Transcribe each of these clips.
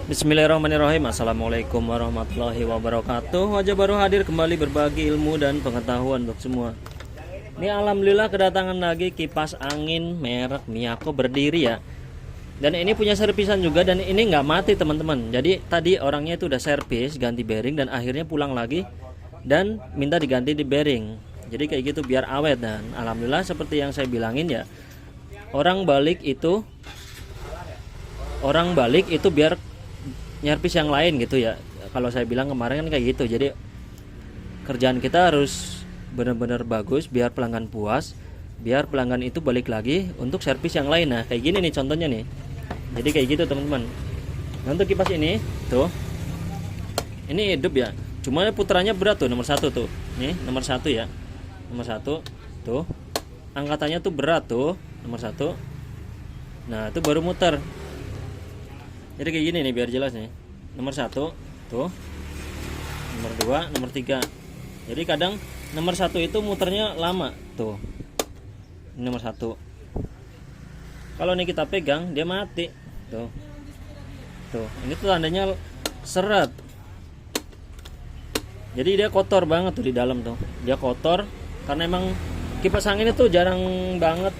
Bismillahirrahmanirrahim. Assalamualaikum warahmatullahi wabarakatuh. Wajah baru hadir kembali berbagi ilmu dan pengetahuan untuk semua. Ini alhamdulillah kedatangan lagi kipas angin merek Miyako berdiri ya. Dan ini punya servisan juga dan ini nggak mati teman-teman. Jadi tadi orangnya itu udah servis ganti bearing dan akhirnya pulang lagi dan minta diganti di bearing. Jadi kayak gitu biar awet dan alhamdulillah seperti yang saya bilangin ya. Orang balik itu biar nyervis yang lain gitu ya. Kalau saya bilang kemarin kan kayak gitu. Jadi kerjaan kita harus benar-benar bagus biar pelanggan puas, biar pelanggan itu balik lagi untuk servis yang lain. Nah kayak gini nih contohnya nih. Jadi kayak gitu teman-teman. Nah, untuk kipas ini tuh, ini hidup ya, cuma puterannya berat tuh, nomor 1 tuh, nih nomor 1 ya, nomor 1 tuh angkatannya tuh berat tuh, nomor 1. Nah itu baru muter. Jadi kayak gini nih biar jelas nih. Nomor 1 tuh. Nomor 2, nomor 3. Jadi kadang nomor 1 itu muternya lama tuh. Ini nomor 1. Kalau ini kita pegang dia mati. Tuh. Tuh, ini tuh tandanya seret. Jadi dia kotor banget tuh di dalam tuh. Dia kotor karena emang kipas angin itu jarang banget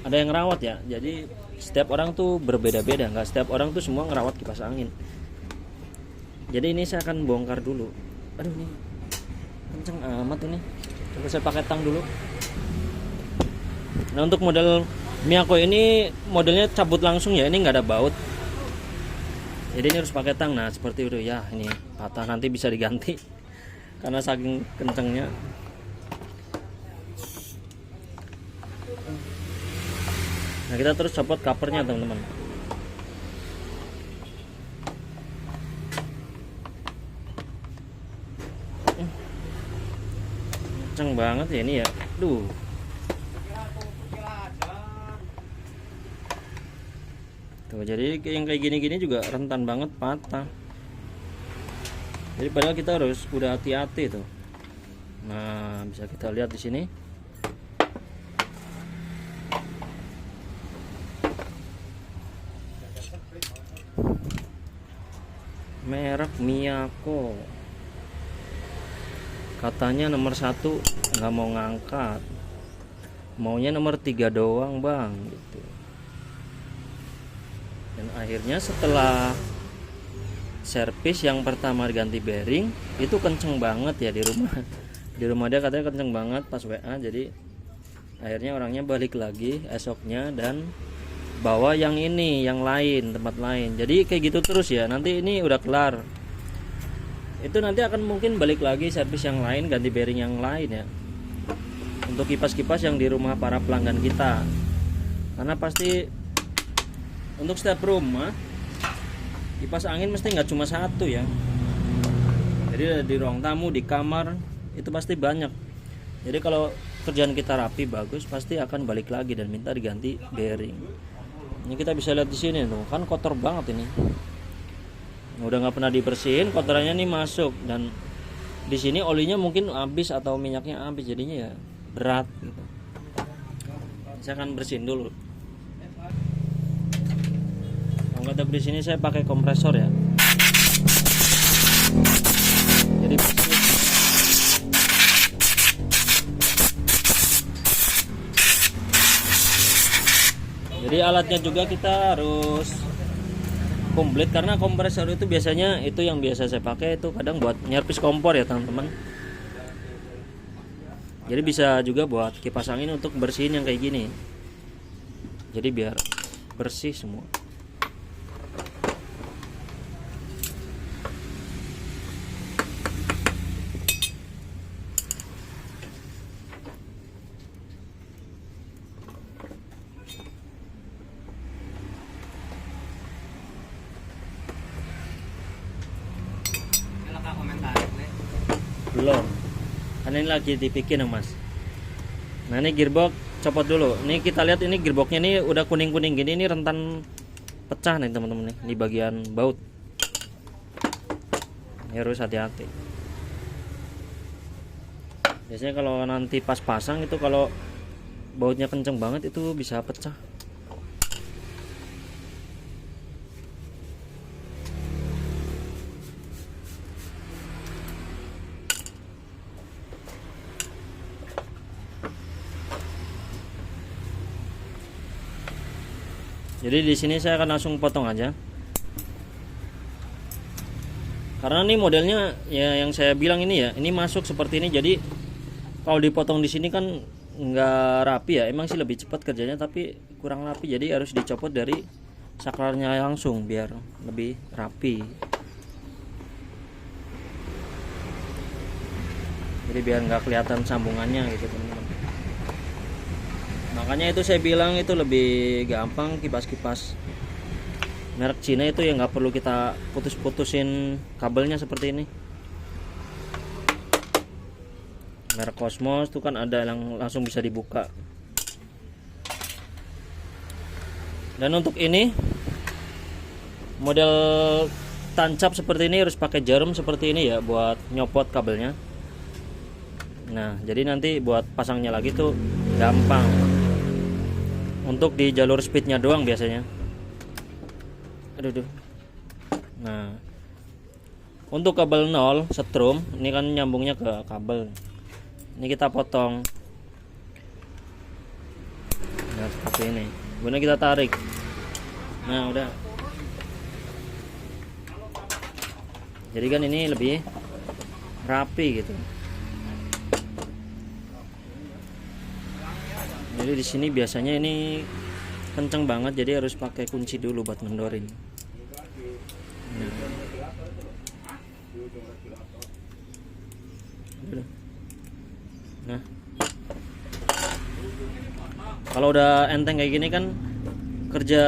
ada yang rawat ya. Jadi setiap orang tuh berbeda-beda, nggak setiap orang tuh semua ngerawat kipas angin. Jadi ini saya akan bongkar dulu. Aduh nih kenceng amat ini. Coba saya pakai tang dulu. Nah untuk model Miyako ini modelnya cabut langsung ya, ini nggak ada baut. Jadi ini harus pakai tang. Nah seperti itu ya, ini patah nanti bisa diganti karena saking kencengnya. Nah kita terus copot covernya teman-teman. Kenceng banget ya ini ya. Duh. Tuh jadi yang kayak gini-gini juga rentan banget patah. Jadi padahal kita harus udah hati-hati tuh. Nah bisa kita lihat di sini. Merek Miyako, katanya nomor 1 nggak mau ngangkat, maunya nomor 3 doang bang gitu. Dan akhirnya setelah servis yang pertama ganti bearing itu kenceng banget ya di rumah dia katanya kenceng banget pas WA. Jadi akhirnya orangnya balik lagi esoknya dan bawa yang ini, yang lain, tempat lain. Jadi kayak gitu terus ya. Nanti ini udah kelar, itu nanti akan mungkin balik lagi servis yang lain, ganti bearing yang lain ya. Untuk kipas-kipas yang di rumah para pelanggan kita. Karena pasti untuk setiap rumah kipas angin mesti nggak cuma 1 ya. Jadi di ruang tamu, di kamar itu pasti banyak. Jadi kalau kerjaan kita rapi bagus pasti akan balik lagi dan minta diganti bearing. Ini kita bisa lihat di sini tuh, kan kotor banget ini. Udah nggak pernah dibersihin, kotorannya nih masuk dan di sini olinya mungkin habis atau minyaknya habis, jadinya ya berat gitu. Saya akan bersihin dulu. Kalau nggak di sini saya pakai kompresor ya. Jadi alatnya juga kita harus komplit karena kompresor itu biasanya itu yang biasa saya pakai itu kadang buat nyervis kompor ya teman-teman. Jadi bisa juga buat kipas angin untuk bersihin yang kayak gini. Jadi biar bersih semua. Belum, kan ini lagi dibikin mas. Nah ini gearbox copot dulu. Ini kita lihat ini gearboxnya ini udah kuning-kuning gini, ini rentan pecah nih teman-teman nih di bagian baut. Ini harus hati-hati. Biasanya kalau nanti pas pasang itu kalau bautnya kenceng banget itu bisa pecah. Jadi di sini saya akan langsung potong aja. Karena ini modelnya ya yang saya bilang ini ya, ini masuk seperti ini. Jadi kalau dipotong di sini kan nggak rapi ya. Emang sih lebih cepat kerjanya tapi kurang rapi. Jadi harus dicopot dari saklarnya langsung biar lebih rapi. Jadi biar nggak kelihatan sambungannya gitu teman-teman. Makanya itu saya bilang itu lebih gampang kipas-kipas merek Cina itu ya, nggak perlu kita putus-putusin kabelnya seperti ini. Merek Cosmos itu kan ada yang langsung bisa dibuka. Dan untuk ini model tancap seperti ini harus pakai jarum seperti ini ya buat nyopot kabelnya. Nah jadi nanti buat pasangnya lagi tuh gampang. Untuk di jalur speednya doang biasanya. Aduh. Nah untuk kabel 0 setrum ini kan nyambungnya ke kabel. Ini kita potong. Nah seperti ini. Kemudian kita tarik. Nah udah. Jadi kan ini lebih rapi gitu. Jadi di sini biasanya ini kenceng banget, jadi harus pakai kunci dulu buat ngendorin. Nah, kalau udah enteng kayak gini kan kerja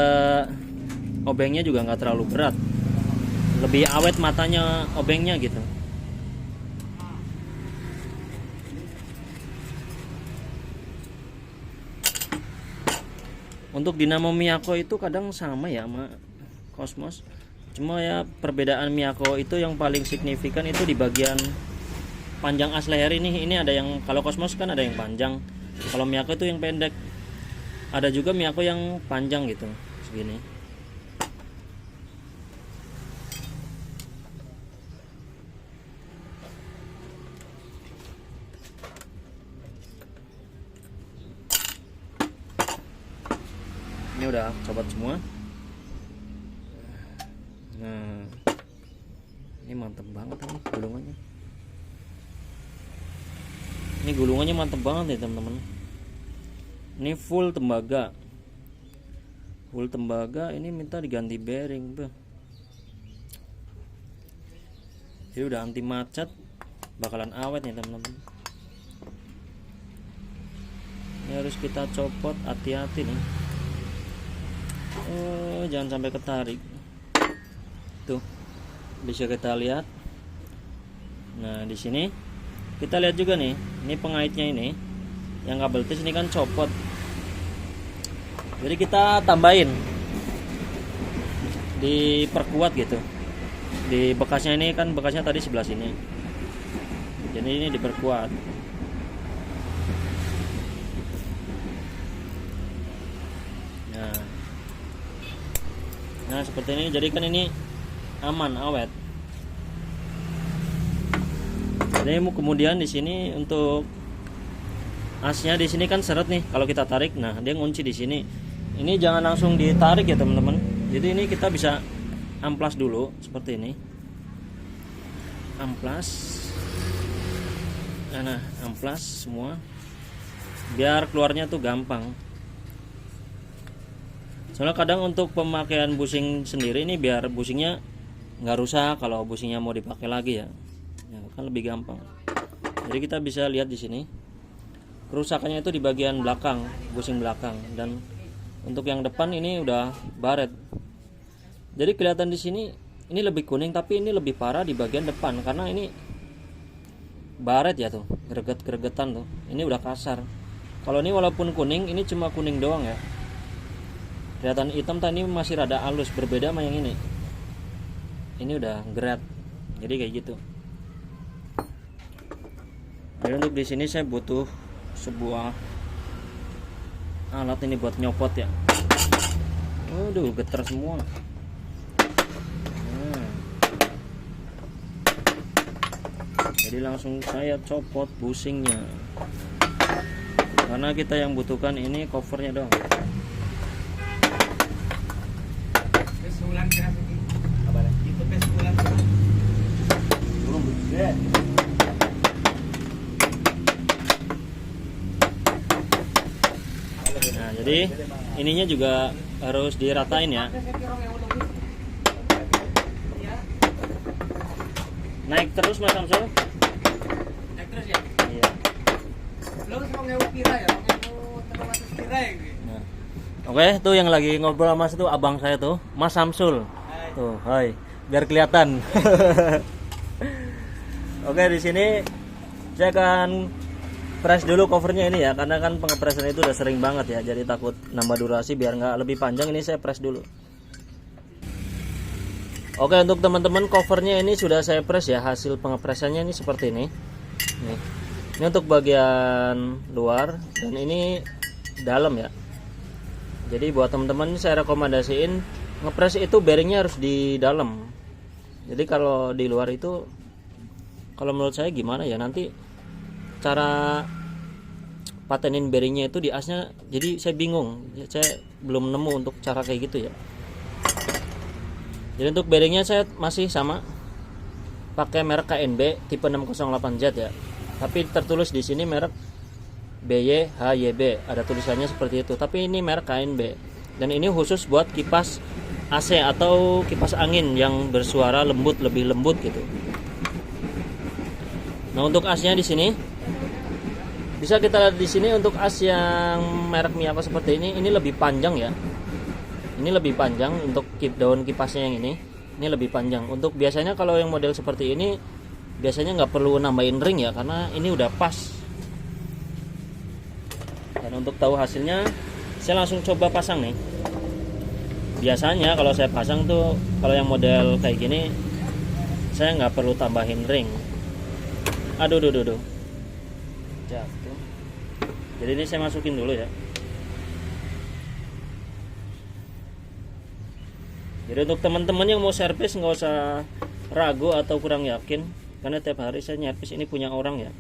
obengnya juga nggak terlalu berat, lebih awet matanya obengnya gitu. Untuk dinamo Miyako itu kadang sama ya sama Cosmos. Cuma ya perbedaan Miyako itu yang paling signifikan itu di bagian panjang as leher ini. Ini ada yang, kalau Cosmos kan ada yang panjang. Kalau Miyako itu yang pendek. Ada juga Miyako yang panjang gitu, segini. Ini udah copot semua. Nah ini mantep banget nih gulungannya. Ini gulungannya mantep banget nih teman-teman. Ini full tembaga. Full tembaga, ini minta diganti bearing. Jadi udah anti macet, bakalan awet nih teman-teman. Ini harus kita copot, hati-hati nih. Oh, jangan sampai ketarik. Tuh, bisa kita lihat. Nah, di sini kita lihat juga nih, ini pengaitnya ini. Yang kabel tis ini kan copot. Jadi kita tambahin. Diperkuat gitu. Di bekasnya ini kan bekasnya tadi sebelah sini. Jadi ini diperkuat. Nah, seperti ini. Jadi kan ini aman, awet. Jadi kemudian di sini untuk asnya di sini kan seret nih. Kalau kita tarik, nah dia ngunci di sini. Ini jangan langsung ditarik ya teman-teman. Jadi ini kita bisa amplas dulu seperti ini. Amplas. Nah, amplas semua. Biar keluarnya tuh gampang. Soalnya kadang untuk pemakaian bushing sendiri ini biar bushingnya nggak rusak kalau bushingnya mau dipakai lagi ya kan lebih gampang. Jadi kita bisa lihat di sini kerusakannya itu di bagian belakang, bushing belakang, dan untuk yang depan ini udah baret. Jadi kelihatan di sini ini lebih kuning, tapi ini lebih parah di bagian depan karena ini baret ya tuh, greget-gregetan tuh. Ini udah kasar. Kalau ini walaupun kuning, ini cuma kuning doang ya. Kelihatan hitam tadi masih rada halus, berbeda sama yang ini. Ini udah gerat. Jadi kayak gitu. Jadi untuk di sini saya butuh sebuah alat ini buat nyopot ya. Waduh, getar semua. Nah. Jadi langsung saya copot bushingnya. Karena kita yang butuhkan ini covernya doang. sebulan kira segitu. Apa nih? Itu pes sebulan. Belum gede. Nah, jadi ininya juga harus diratain ya. Naik terus Mas Samsul? Naik terus ya? Iya. Lo sama ngewu pira ya? Ngewu 300 pira ya? Nah. Oke, tuh yang lagi ngobrol sama Mas itu abang saya tuh, Mas Samsul. Hai. Tuh, hai, biar kelihatan. Oke, di sini saya akan press dulu covernya ini ya, karena kan pengepresan itu udah sering banget ya, jadi takut nambah durasi. Biar nggak lebih panjang, ini saya press dulu. Oke, untuk teman-teman covernya ini sudah saya press ya. Hasil pengepresannya ini seperti ini. Nih. Ini untuk bagian luar dan ini dalam ya. Jadi buat teman-teman saya rekomendasiin ngepres itu bearingnya harus di dalam. Jadi kalau di luar itu, kalau menurut saya gimana ya, nanti cara patenin bearingnya itu di asnya, jadi saya bingung, saya belum nemu untuk cara kayak gitu ya. Jadi untuk bearingnya saya masih sama, pakai merek KNB tipe 608Z ya, tapi tertulis di sini merek BYHYB, ada tulisannya seperti itu, tapi ini merek KNB dan ini khusus buat kipas AC atau kipas angin yang bersuara lembut, lebih lembut gitu. Nah, untuk asnya di sini bisa kita lihat di sini, untuk as yang merek Miyako seperti ini lebih panjang ya. Ini lebih panjang untuk daun kipasnya yang ini lebih panjang. Untuk biasanya kalau yang model seperti ini biasanya nggak perlu nambahin ring ya, karena ini udah pas. Dan untuk tahu hasilnya, saya langsung coba pasang nih. Biasanya kalau saya pasang tuh, kalau yang model kayak gini saya nggak perlu tambahin ring. Aduh. Jatuh. Jadi ini saya masukin dulu ya. Jadi untuk teman-teman yang mau servis nggak usah ragu atau kurang yakin, karena tiap hari saya nyervis ini punya orang ya.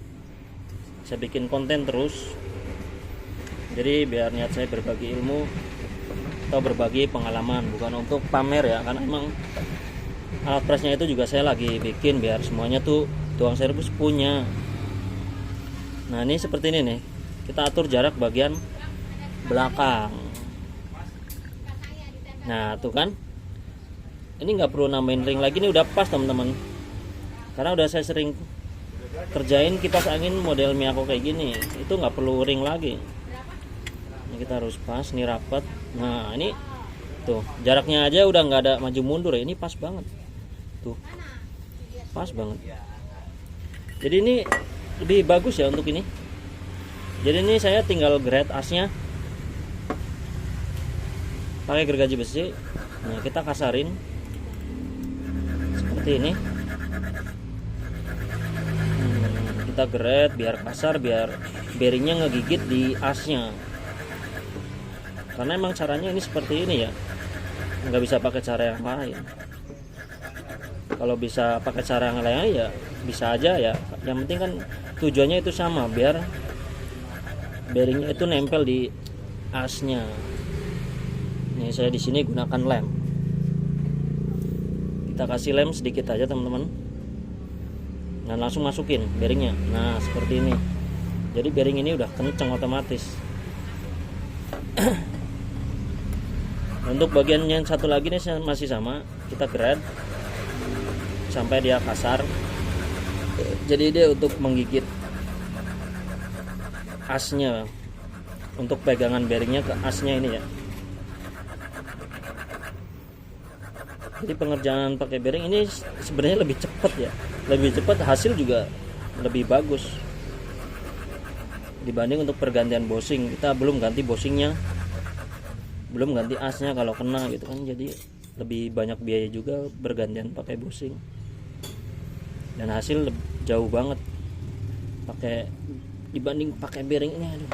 Saya bikin konten terus. Jadi biar niat saya berbagi ilmu atau berbagi pengalaman, bukan untuk pamer ya. Karena emang alat presnya itu juga saya lagi bikin biar semuanya tuh tukang servis punya. Nah, ini seperti ini nih. Kita atur jarak bagian belakang. Nah, tuh kan. Ini nggak perlu nambahin ring lagi, ini udah pas teman-teman. Karena udah saya sering kerjain kipas angin model Miyako kayak gini, itu nggak perlu ring lagi. Ini kita harus pas, nih rapat. Nah, ini tuh jaraknya aja udah nggak ada maju mundur ya, ini pas banget. Tuh, pas banget. Jadi ini lebih bagus ya untuk ini. Jadi ini saya tinggal grade asnya pakai gergaji besi. Nah, kita kasarin seperti ini. Kita grade biar kasar, biar bearingnya ngegigit di asnya. Karena emang caranya ini seperti ini ya, nggak bisa pakai cara yang lain. Kalau bisa pakai cara yang lain ya bisa aja ya. Yang penting kan tujuannya itu sama, biar bearingnya itu nempel di asnya. Ini saya di sini gunakan lem. Kita kasih lem sedikit aja teman-teman. Nah, langsung masukin bearingnya. Nah, seperti ini. Jadi bearing ini udah kenceng otomatis. Untuk bagian yang satu lagi nih masih sama, kita grade sampai dia kasar. Jadi dia untuk menggigit asnya, untuk pegangan bearingnya ke asnya ini ya. Jadi pengerjaan pakai bearing ini sebenarnya lebih cepat ya, lebih cepat, hasil juga lebih bagus dibanding untuk pergantian bushing. Kita belum ganti bushingnya, belum ganti asnya kalau kena gitu kan, jadi lebih banyak biaya juga bergantian pakai bushing. Dan hasil jauh banget pakai dibanding pakai bearing ini. Aduh,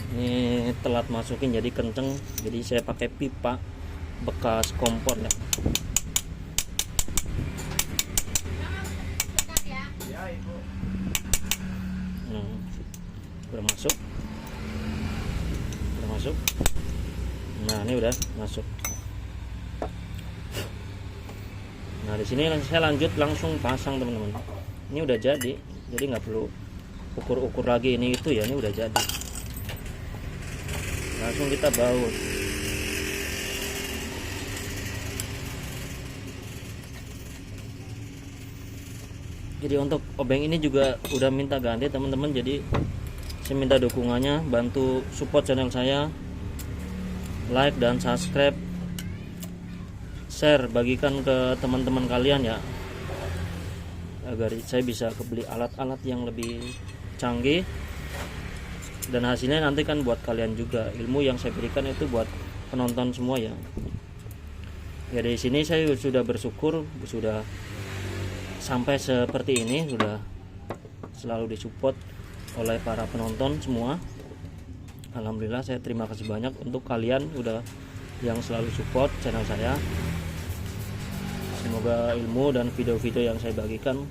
ini telat masukin jadi kenceng, jadi saya pakai pipa bekas kompor ya. Udah masuk. Nah ini udah masuk. Nah di sini saya lanjut langsung pasang teman-teman. Ini udah jadi nggak perlu ukur-ukur lagi ini itu ya, ini udah jadi. Langsung kita baut. Jadi untuk obeng ini juga udah minta ganti teman-teman, jadi saya minta dukungannya, bantu support channel saya, like dan subscribe, share, bagikan ke teman-teman kalian ya, agar saya bisa kebeli alat-alat yang lebih canggih, dan hasilnya nanti kan buat kalian juga. Ilmu yang saya berikan itu buat penonton semua ya. Ya dari sini saya sudah bersyukur sudah sampai seperti ini, sudah selalu disupport oleh para penonton semua. Alhamdulillah, saya terima kasih banyak untuk kalian udah yang selalu support channel saya. Semoga ilmu dan video-video yang saya bagikan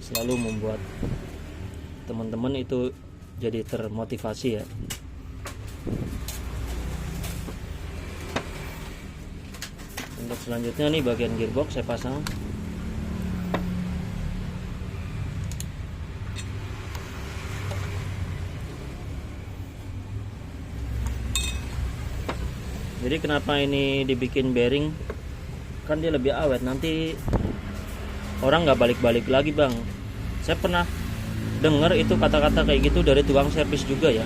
selalu membuat teman-teman itu jadi termotivasi ya. Untuk selanjutnya nih bagian gearbox saya pasang. Jadi kenapa ini dibikin bearing, kan dia lebih awet, nanti orang nggak balik-balik lagi bang. Saya pernah dengar itu kata-kata kayak gitu dari tukang servis juga ya.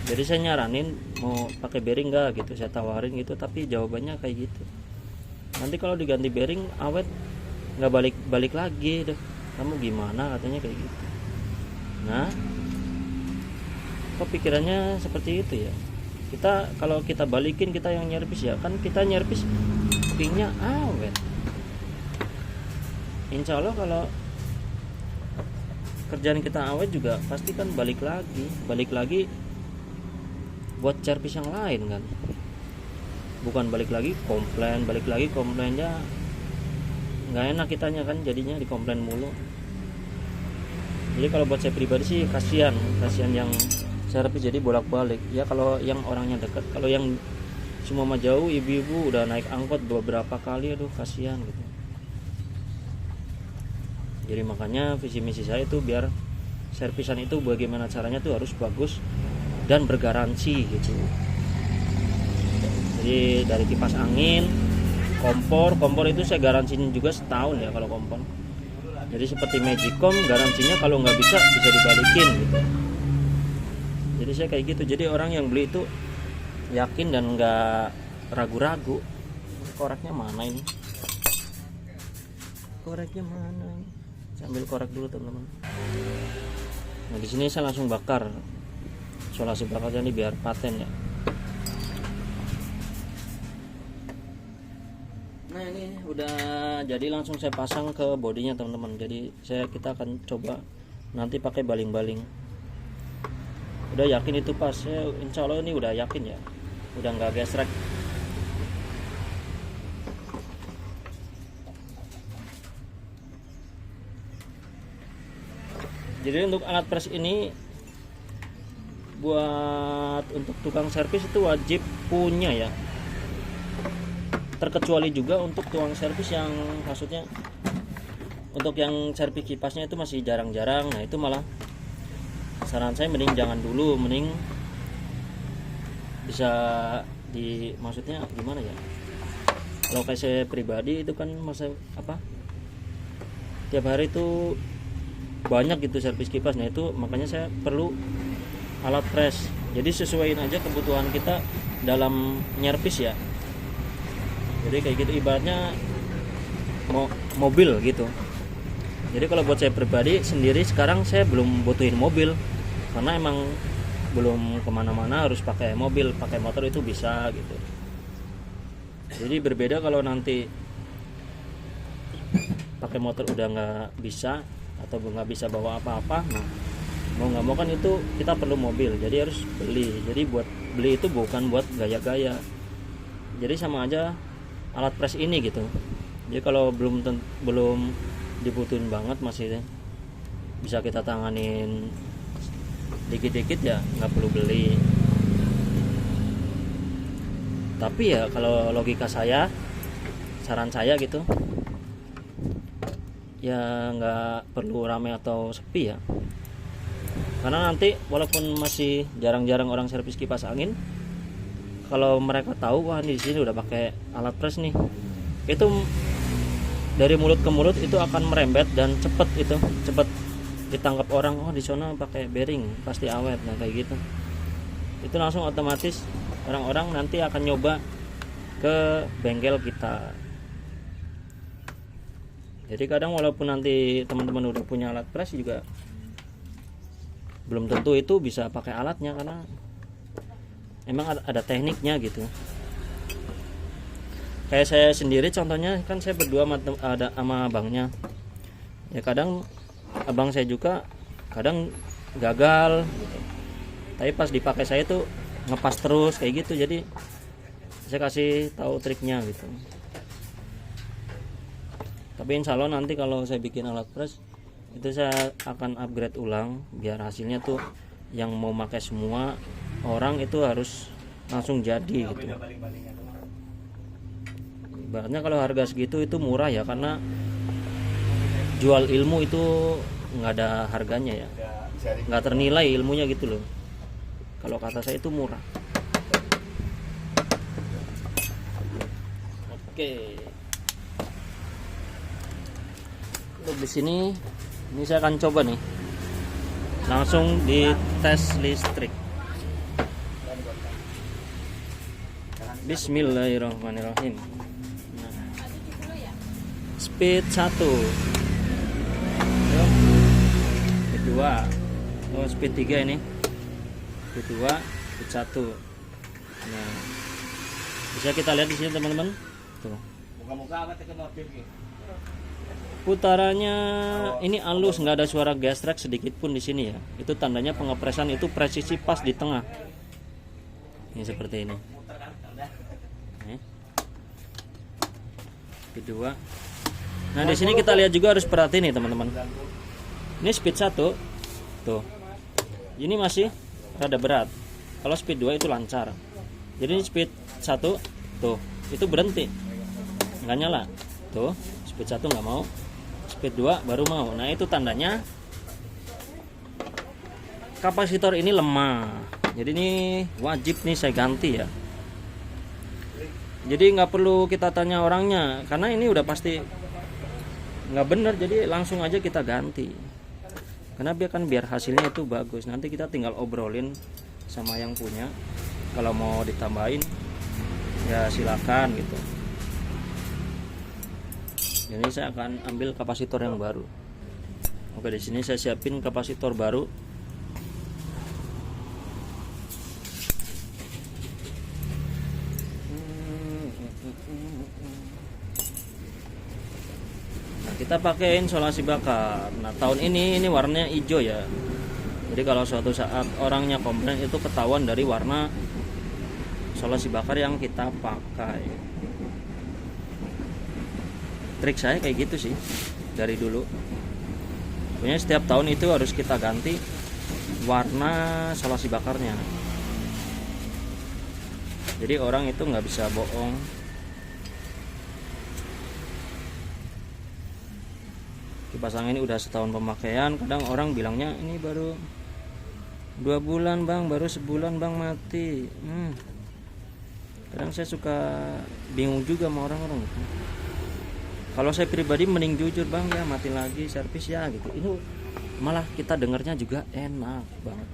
Jadi saya nyaranin mau pakai bearing nggak gitu, saya tawarin gitu, tapi jawabannya kayak gitu. Nanti kalau diganti bearing awet nggak balik-balik lagi deh, kamu gimana katanya kayak gitu. Nah, kok pikirannya seperti itu ya? Kita kalau kita balikin, kita yang nyervis ya, kan kita nyervis pinnya awet. Insya Allah kalau kerjaan kita awet juga pasti kan balik lagi buat servis yang lain kan, bukan balik lagi komplainnya nggak enak kitanya kan, jadinya dikomplain mulu. Jadi kalau buat saya pribadi sih kasihan yang servis jadi bolak-balik ya. Kalau yang orangnya dekat, kalau yang cuma jauh, ibu-ibu udah naik angkot beberapa kali, aduh kasihan gitu. Jadi makanya visi misi saya itu biar servisan itu bagaimana caranya tuh harus bagus dan bergaransi gitu. Jadi dari kipas angin, kompor itu saya garansinya juga setahun ya kalau kompor. Jadi seperti Magicom, garansinya kalau nggak bisa dibalikin gitu. Jadi saya kayak gitu, jadi orang yang beli itu yakin dan nggak ragu-ragu. Koreknya mana ini? Sambil korek dulu teman-teman. Nah di sini saya langsung bakar, isolasi bakarnya ini biar paten ya. Nah ini udah jadi, langsung saya pasang ke bodinya teman-teman. Jadi kita akan coba nanti pakai baling-baling. Udah yakin itu pas, insya Allah ini udah yakin ya, udah nggak gesrek. Jadi untuk alat press ini buat untuk tukang servis itu wajib punya ya, terkecuali juga untuk tukang servis yang maksudnya untuk yang servis kipasnya itu masih jarang-jarang. Nah itu malah saran saya mending jangan dulu, mending bisa maksudnya gimana ya, kalau kayak saya pribadi itu kan masa tiap hari itu banyak gitu servis kipas. Nah itu makanya saya perlu alat press, jadi sesuaiin aja kebutuhan kita dalam nyervis ya. Jadi kayak gitu ibaratnya mobil gitu. Jadi kalau buat saya pribadi sendiri sekarang saya belum butuhin mobil, karena emang belum kemana-mana harus pakai mobil, pakai motor itu bisa gitu. Jadi berbeda kalau nanti pakai motor udah nggak bisa atau nggak bisa bawa apa-apa, nah mau nggak mau kan itu kita perlu mobil, jadi harus beli. Jadi buat beli itu bukan buat gaya-gaya, jadi sama aja alat press ini gitu. Jadi kalau belum dibutuhin banget, masih bisa kita tanganin dikit-dikit ya nggak perlu beli. Tapi ya kalau logika saya, saran saya gitu, ya nggak perlu ramai atau sepi ya, karena nanti walaupun masih jarang-jarang orang servis kipas angin, kalau mereka tahu wah di sini udah pakai alat press nih, itu dari mulut ke mulut itu akan merembet dan cepet ditangkap orang. Oh di sana pakai bearing pasti awet, nah kayak gitu. Itu langsung otomatis orang-orang nanti akan nyoba ke bengkel kita. Jadi kadang walaupun nanti teman-teman udah punya alat press juga belum tentu itu bisa pakai alatnya, karena emang ada tekniknya gitu. Kayak saya sendiri contohnya kan, saya berdua sama abangnya ya, kadang abang saya juga kadang gagal gitu. Tapi pas dipakai saya tuh ngepas terus kayak gitu, jadi saya kasih tahu triknya gitu. Tapi insya Allah nanti kalau saya bikin alat press itu saya akan upgrade ulang biar hasilnya tuh yang mau pakai semua orang itu harus langsung jadi gitu. Ibaratnya kalau harga segitu itu murah ya, karena jual ilmu itu nggak ada harganya ya, nggak ternilai ilmunya gitu loh. Kalau kata saya itu murah. Oke. Untuk di sini ini saya akan coba nih langsung di tes listrik. Bismillahirrahmanirrahim. Nah, speed 1, speed 2, speed 3 ini, speed 2, speed 1. Nah, bisa kita lihat di sini teman-teman. Tuh. Putarannya ini halus, nggak ada suara gestrek sedikit pun di sini ya. Itu tandanya pengepresan itu presisi pas di tengah. Ini seperti ini. Speed 2. Nah di sini kita lihat juga, harus perhatiin nih teman-teman. Ini speed 1, tuh. Ini masih rada berat. Kalau speed 2 itu lancar. Jadi ini speed 1, tuh, itu berhenti, nggak nyala. Tuh, speed 1 nggak mau, speed 2 baru mau. Nah itu tandanya kapasitor ini lemah. Jadi ini wajib nih saya ganti ya. Jadi nggak perlu kita tanya orangnya, karena ini udah pasti nggak bener, jadi langsung aja kita ganti. Karena biar hasilnya itu bagus. Nanti kita tinggal obrolin sama yang punya. Kalau mau ditambahin ya silakan gitu. Jadi saya akan ambil kapasitor yang baru. Oke, di sini saya siapin kapasitor baru. Kita pakai insulasi bakar. Nah tahun ini warnanya hijau ya. Jadi kalau suatu saat orangnya komplain itu ketahuan dari warna insulasi bakar yang kita pakai. Trik saya kayak gitu sih dari dulu. Pokoknya setiap tahun itu harus kita ganti warna insulasi bakarnya. Jadi orang itu nggak bisa bohong. Kipas angin ini udah setahun pemakaian. Kadang orang bilangnya ini baru 2 bulan bang, baru sebulan bang mati. Kadang saya suka bingung juga sama orang-orang gitu. Kalau saya pribadi mending jujur, bang ya mati lagi servis ya gitu. Ini malah kita dengarnya juga enak banget.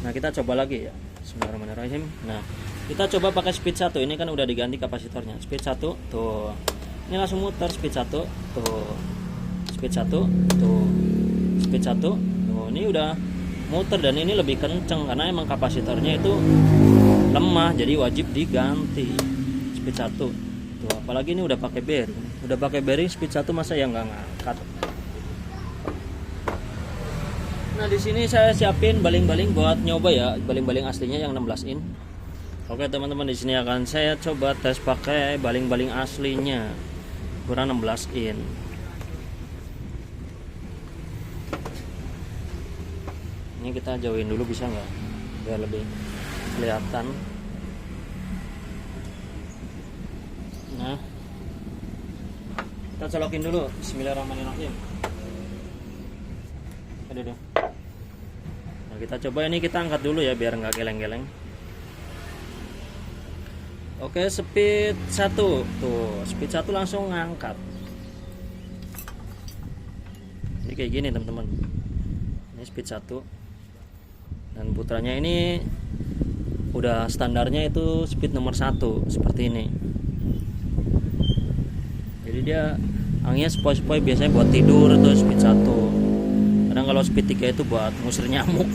Nah kita coba lagi ya. Bismillahirrahmanirrahim. Nah kita coba pakai speed 1. Ini kan udah diganti kapasitornya. Speed 1 tuh. Ini langsung muter. Speed 1 tuh. Speed 1 tuh. Speed 1 tuh. Ini udah muter dan ini lebih kenceng karena emang kapasitornya itu lemah, jadi wajib diganti. Speed 1 tuh. Apalagi ini udah pakai bearing. Udah pakai bearing speed 1 masa yang nggak ngangkat. Nah di sini saya siapin baling-baling buat nyoba ya, baling-baling aslinya yang 16 in. Oke teman-teman, di sini akan saya coba tes pakai baling-baling aslinya ukuran 16 in. Ini kita jauhin dulu bisa nggak? Biar lebih kelihatan. Nah, kita colokin dulu. Bismillahirrahmanirrahim. Aduh, aduh. Nah, kita coba ini, kita angkat dulu ya biar nggak geleng-geleng. Oke, speed 1 tuh, speed 1 langsung ngangkat. Ini kayak gini teman-teman. Ini speed 1 dan putranya ini udah standarnya itu speed nomor 1 seperti ini. Jadi dia anginnya sepoi-sepoi, biasanya buat tidur itu speed 1. Kadang kalau speed 3 itu buat ngusir nyamuk.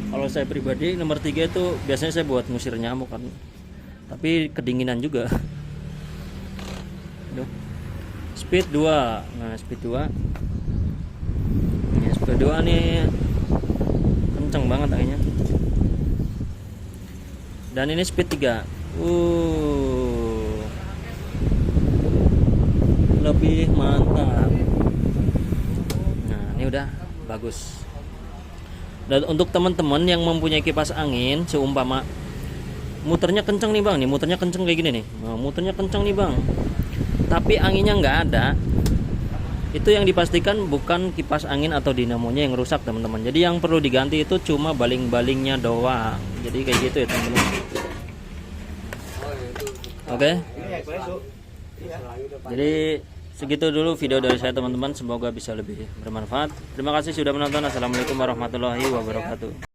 Kalau saya pribadi nomor 3 itu biasanya saya buat ngusir nyamuk kan. Tapi kedinginan juga. Aduh. Speed 2. Nah, speed 2. Ini speed 2 nih kenceng banget anginnya. Dan ini speed 3. Lebih mantap. Nah, ini udah bagus. Dan untuk teman-teman yang mempunyai kipas angin, seumpama muternya kenceng nih bang, nih muternya kenceng kayak gini nih, nah, muternya kenceng nih bang, tapi anginnya nggak ada, itu yang dipastikan bukan kipas angin atau dinamonya yang rusak teman-teman. Jadi yang perlu diganti itu cuma baling-balingnya doang. Jadi kayak gitu ya teman-teman. Oke. Jadi segitu dulu video dari saya teman-teman, semoga bisa lebih bermanfaat. Terima kasih sudah menonton. Assalamualaikum warahmatullahi wabarakatuh.